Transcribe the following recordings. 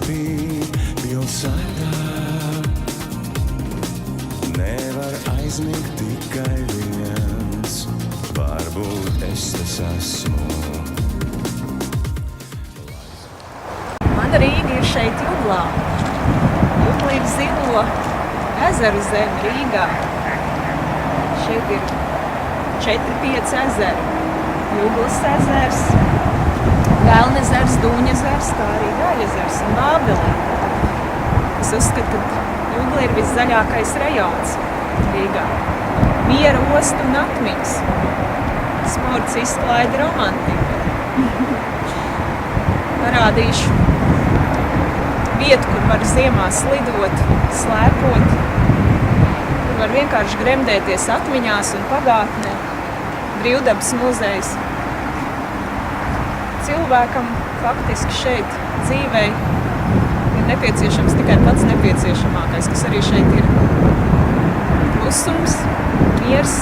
spīd pilsētā. Nevar aizmigt tikai viens, varbūt es tas esmu. Mana Rīga ir šeit Juglā. Jugla ir zilo ezeru zeme Rīgā. Šeit ir 4-5 ezeri. Juglas ezers, Velnezers, Dūņezers, kā arī Gaļezers un Bābelē. Es uzskatu, ka Jugla ir viszaļākais rajons Rīgā. Miera osta un atmiņas. Sports, izklaide, romantika. Parādīšu vietu, kur var ziemā slidot, slēpot. Kur var vienkārši gremdēties atmiņās un pagātnē. Brīvdabas muzejs. Cilvēkam faktiski šeit dzīvei ir nepieciešams tikai pats nepieciešamākais, kas arī šeit ir. Klusums, miers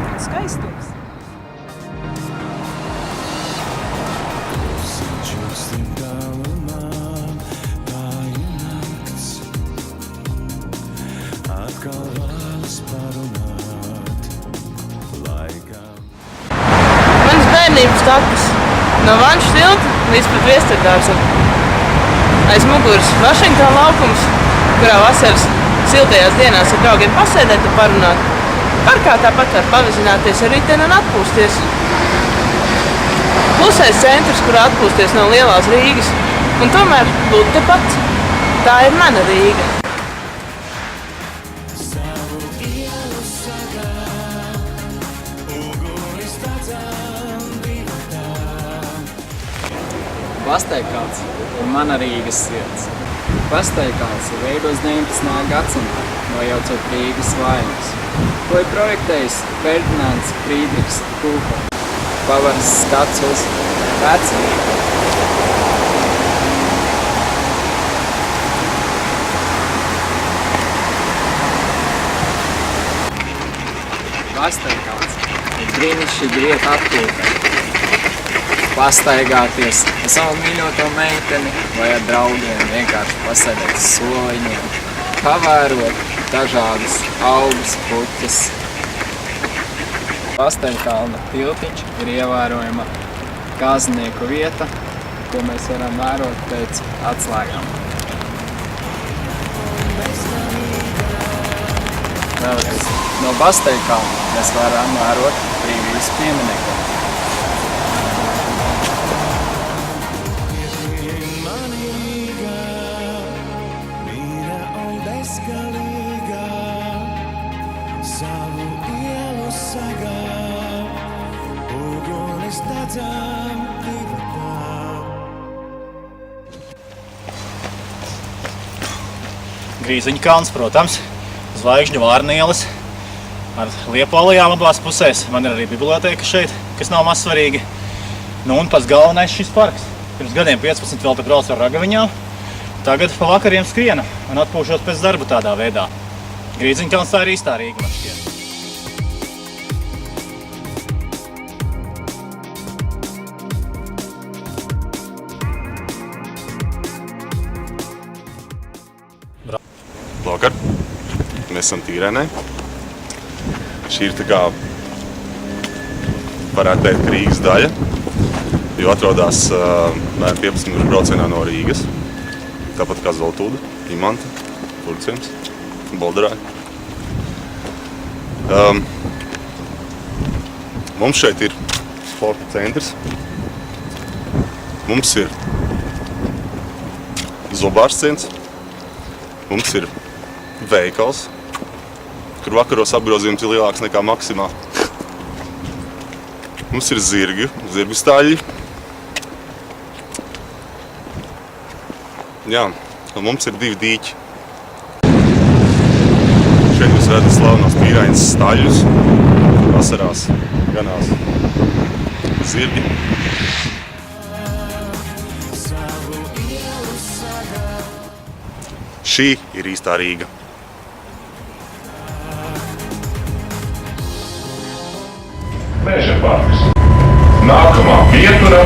un skaistums. Atkal vēlas parunāt laikam. Mans bērnības takas no Vanšu tilta līdz pat Viesturdārzam. Aiz muguras Vašingtona laukums, kurā vasaras siltajās dienās ar draugiem pasēdēt un parunāt. Parkā tāpat var pavizināties ar riteni un atpūsties. Klusais centrs, kurā atpūsties no lielās Rīgas, un tomēr būt tepat. Tā ir mana Rīga. Pastaigkalns ir mana Rīgas sirds. Pastaigkalns ir veidots 19. gadsimtā, nojaucot Rīgas vainas. To ir projektējis Ferdinands Friedrichs Kūpa. Pavaras skats uz vecu Rīgu. Pastaigkalns ir brīnišķīga vieta atpūtai. Pastaigāties ar savu mīļoto meiteni vai ar draugiem, vienkārši pasēdēt uz soliņiem, pavērot dažādas augus, puķes. Pastaigkalna tiltiņš ir ievērojama gāznieku vieta, ko mēs varam vērot pēc atslēgām. Vēlreiz, no Pastaigkalna mēs varam vērot Brīvības pieminieku. Savu ielu sagā, ugunis dedzām divatā. Grīziņu kalns, protams, Zvaigžņu Vārnieles ar Liepolajām abās pusēs. Man ir arī biblioteka šeit, kas nav maz svarīgi. Nu un pats galvenais šis parks. Pirms gadiem 15 vēl te braucu ar ragaviņām. Tagad pa vakariem skriena un atpūšos pēc darba tādā veidā. Grīziņkalns tā ir īstā Rīga, man šķiet. Labvakar, mēs esam Tīrēnē. Šī ir tā kā, varētu teikt, Rīgas daļa, jo atrodas 15 minūšu braucienā no Rīgas. Tāpat kā Zoltūda, Imanta, Turciems, Bolderāja. Mums šeit ir sporta centrs. Mums ir zobārstciens. Mums ir veikals, kur vakaros apgrozījums ir lielāks nekā Maksimā. Mums ir zirgu staļļi. Jā, un mums ir 2 dīķi. Šeit jūs redzat slavenos Tīrainas staļļus. Vasarās ganās zirgi. Šī ir īstā Rīga. Meža parks. Nākamā pietura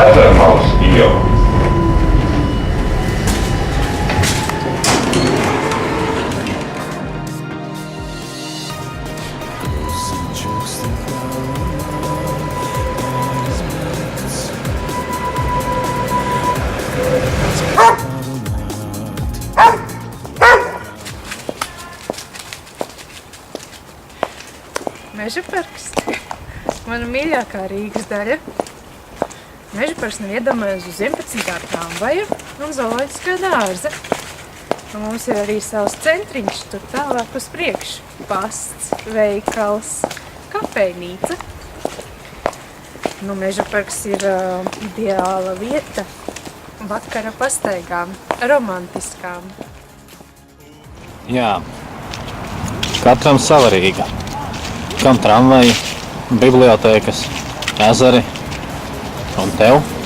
Ezermalas iela. Jo. Meža parks. Mana mīļākā Rīgas daļa. Meža parks nav iedomājies uz 11. tramvaju un zooloģiskā dārza. Un mums ir arī savs centriņš, tur tālāk uz priekšu. Pasts, veikals, kafejnīca. Nu, Meža parks ir ideāla vieta vakara pastaigām, romantiskām. Jā, katram sava Rīga. Kam tramvaji, bibliotēkas, ezeri un tev?